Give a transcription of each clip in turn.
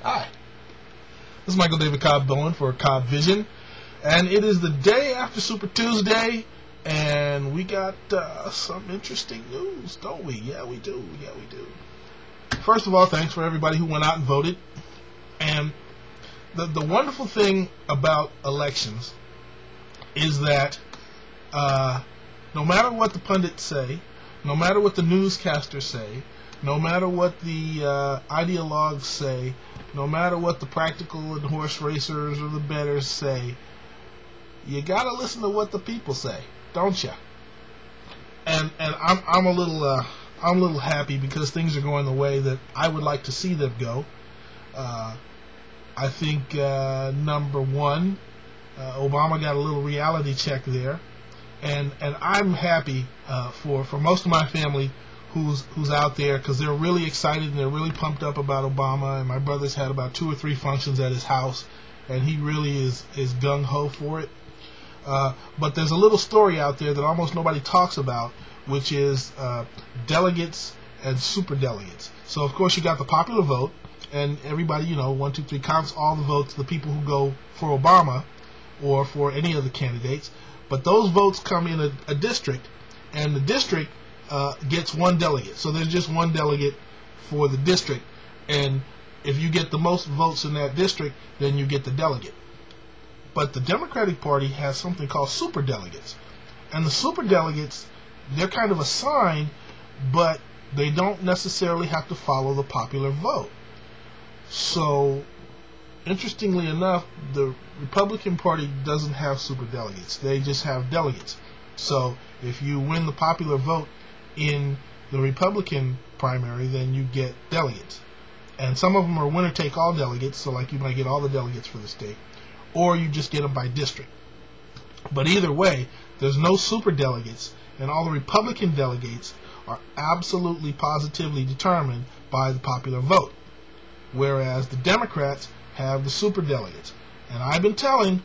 Hi, this is Michael David Cobb Bowen for Cobb Vision, and it is the day after Super Tuesday, and we got some interesting news, don't we? Yeah, we do. First of all, thanks for everybody who went out and voted. And the wonderful thing about elections is that no matter what the pundits say, no matter what the newscasters say, no matter what the ideologues say, no matter what the practical and horse racers or the bettors say, you gotta listen to what the people say, don't you? And I'm a little happy because things are going the way that I would like to see them go. I think number one, Obama got a little reality check there, and I'm happy for most of my family who's out there, because they're really excited and they're really pumped up about Obama. And my brother's had about 2 or 3 functions at his house, and he really is gung-ho for it. But there's a little story out there that almost nobody talks about, which is delegates and super delegates. So of course you got the popular vote, and everybody, 1, 2, 3, counts all the votes, the people who go for Obama or for any of the candidates. But those votes come in a district, and the district gets 1 delegate. So there's just 1 delegate for the district, and if you get the most votes in that district, then you get the delegate. But the Democratic Party has something called super delegates, and the super delegates, they're kind of assigned, but they don't necessarily have to follow the popular vote. So interestingly enough, the Republican Party doesn't have super delegates. They just have delegates. So if you win the popular vote in the Republican primary, then you get delegates. And some of them are winner-take-all delegates, so like you might get all the delegates for the state, or you just get them by district. But either way, there's no super delegates, and all the Republican delegates are absolutely positively determined by the popular vote, whereas the Democrats have the super delegates. And I've been telling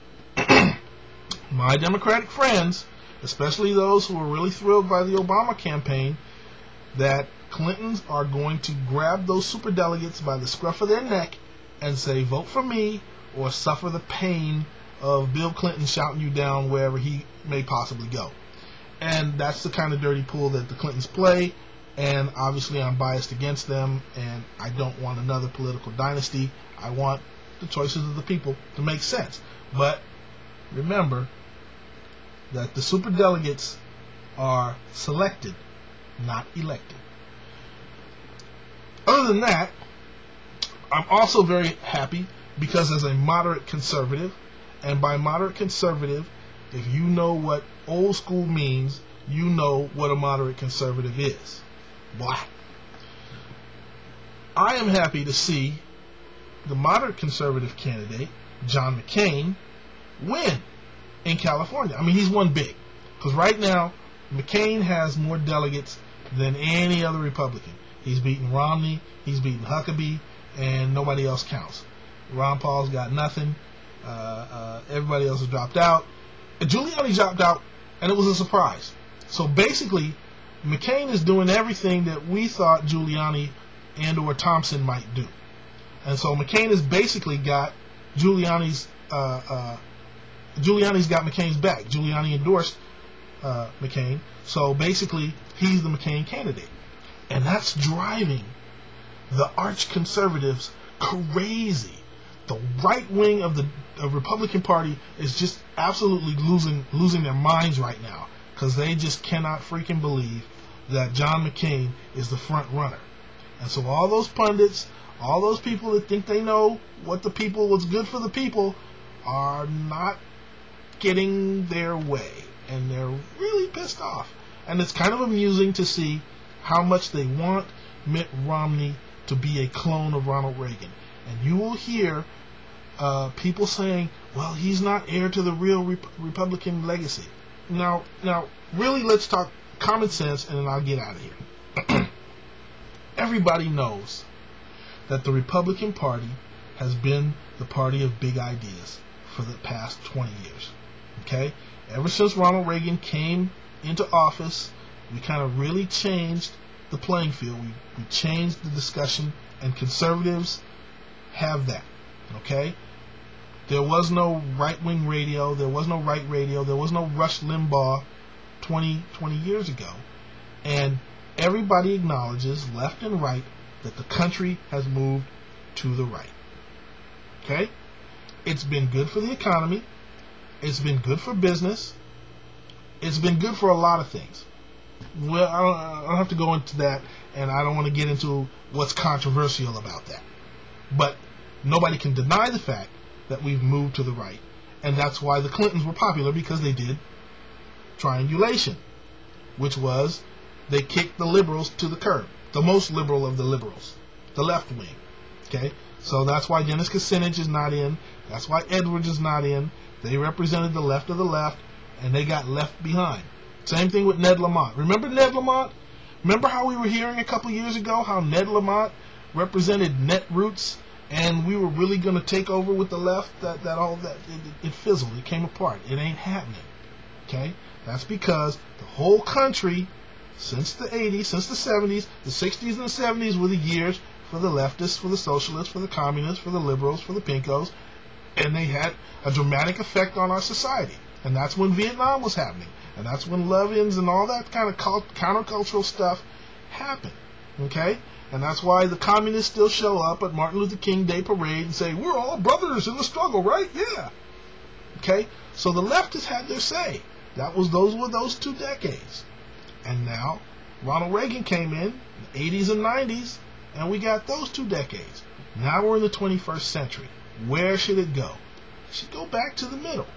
my Democratic friends, especially those who are really thrilled by the Obama campaign, that Clintons are going to grab those super delegates by the scruff of their neck and say, vote for me or suffer the pain of Bill Clinton shouting you down wherever he may possibly go. And that's the kind of dirty pool that the Clintons play, and obviously I'm biased against them, and I don't want another political dynasty. I want the choices of the people to make sense. But remember that the super delegates are selected, not elected. Other than that, I'm also very happy because as a moderate conservative, and by moderate conservative, if you know what old school means, you know what a moderate conservative is. Black. I am happy to see the moderate conservative candidate, John McCain, win in California. I mean, he's won big, because right now McCain has more delegates than any other Republican. He's beaten Romney, he's beaten Huckabee, and nobody else counts. Ron Paul's got nothing. Everybody else has dropped out. Giuliani dropped out, and it was a surprise. So basically, McCain is doing everything that we thought Giuliani and or Thompson might do. And so McCain has basically got Giuliani's got McCain's back. Giuliani endorsed McCain, so basically he's the McCain candidate, and that's driving the arch conservatives crazy. The right wing of the Republican Party is just absolutely losing their minds right now, because they just cannot freaking believe that John McCain is the front runner. And so all those pundits, all those people that think they know what's good for the people, are not getting their way, and they're really pissed off. And it's kind of amusing to see how much they want Mitt Romney to be a clone of Ronald Reagan. And you will hear people saying, well, he's not heir to the real Republican legacy. Now, really, let's talk common sense, and then I'll get out of here. Everybody knows that the Republican Party has been the party of big ideas for the past 20 years. Okay? Ever since Ronald Reagan came into office, we kind of really changed the playing field. We changed the discussion, and conservatives have that. Okay? There was no right-wing radio. There was no right radio. There was no Rush Limbaugh 20 years ago. And everybody acknowledges, left and right, that the country has moved to the right. Okay? It's been good for the economy. It's been good for business. It's been good for a lot of things. Well, I don't have to go into that, and I don't want to get into what's controversial about that. But nobody can deny the fact that we've moved to the right. And that's why the Clintons were popular, because they did triangulation, which was they kicked the liberals to the curb, the most liberal of the liberals, the left wing. Okay? So that's why Dennis Kucinich is not in. That's why Edwards is not in. They represented the left of the left, and they got left behind. Same thing with Ned Lamont. Remember Ned Lamont? Remember how we were hearing a couple years ago how Ned Lamont represented Netroots, and we were really going to take over with the left? It fizzled. It came apart. It ain't happening. Okay? That's because the whole country, since the 80s, since the 70s, the 60s and the 70s were the years for the leftists, for the socialists, for the communists, for the liberals, for the pinkos, and they had a dramatic effect on our society. And that's when Vietnam was happening. And that's when Love-ins and all that kind of countercultural stuff happened. Okay? And that's why the communists still show up at Martin Luther King Day Parade and say, we're all brothers in the struggle, right? Yeah. Okay? So the leftists had their say. Those were those 2 decades. And now Ronald Reagan came in the 80s and 90s, and we got those 2 decades. Now we're in the 21st century. Where should it go? It should go back to the middle.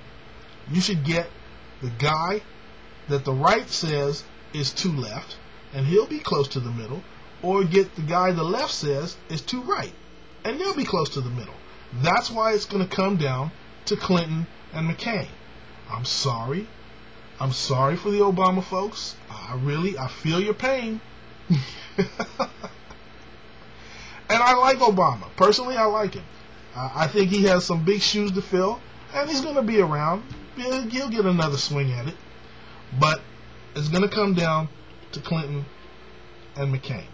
You should get the guy that the right says is too left, and he'll be close to the middle, or get the guy the left says is too right, and they'll be close to the middle. That's why it's going to come down to Clinton and McCain. I'm sorry. I'm sorry for the Obama folks. I feel your pain. And I like Obama. Personally, I like him. I think he has some big shoes to fill, and he's going to be around. He'll get another swing at it. But it's going to come down to Clinton and McCain.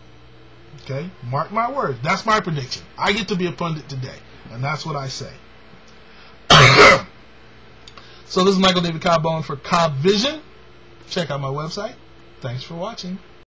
Okay? Mark my words. That's my prediction. I get to be a pundit today, and that's what I say. So this is Michael David Cobb Bowen for Cobb Vision. Check out my website. Thanks for watching.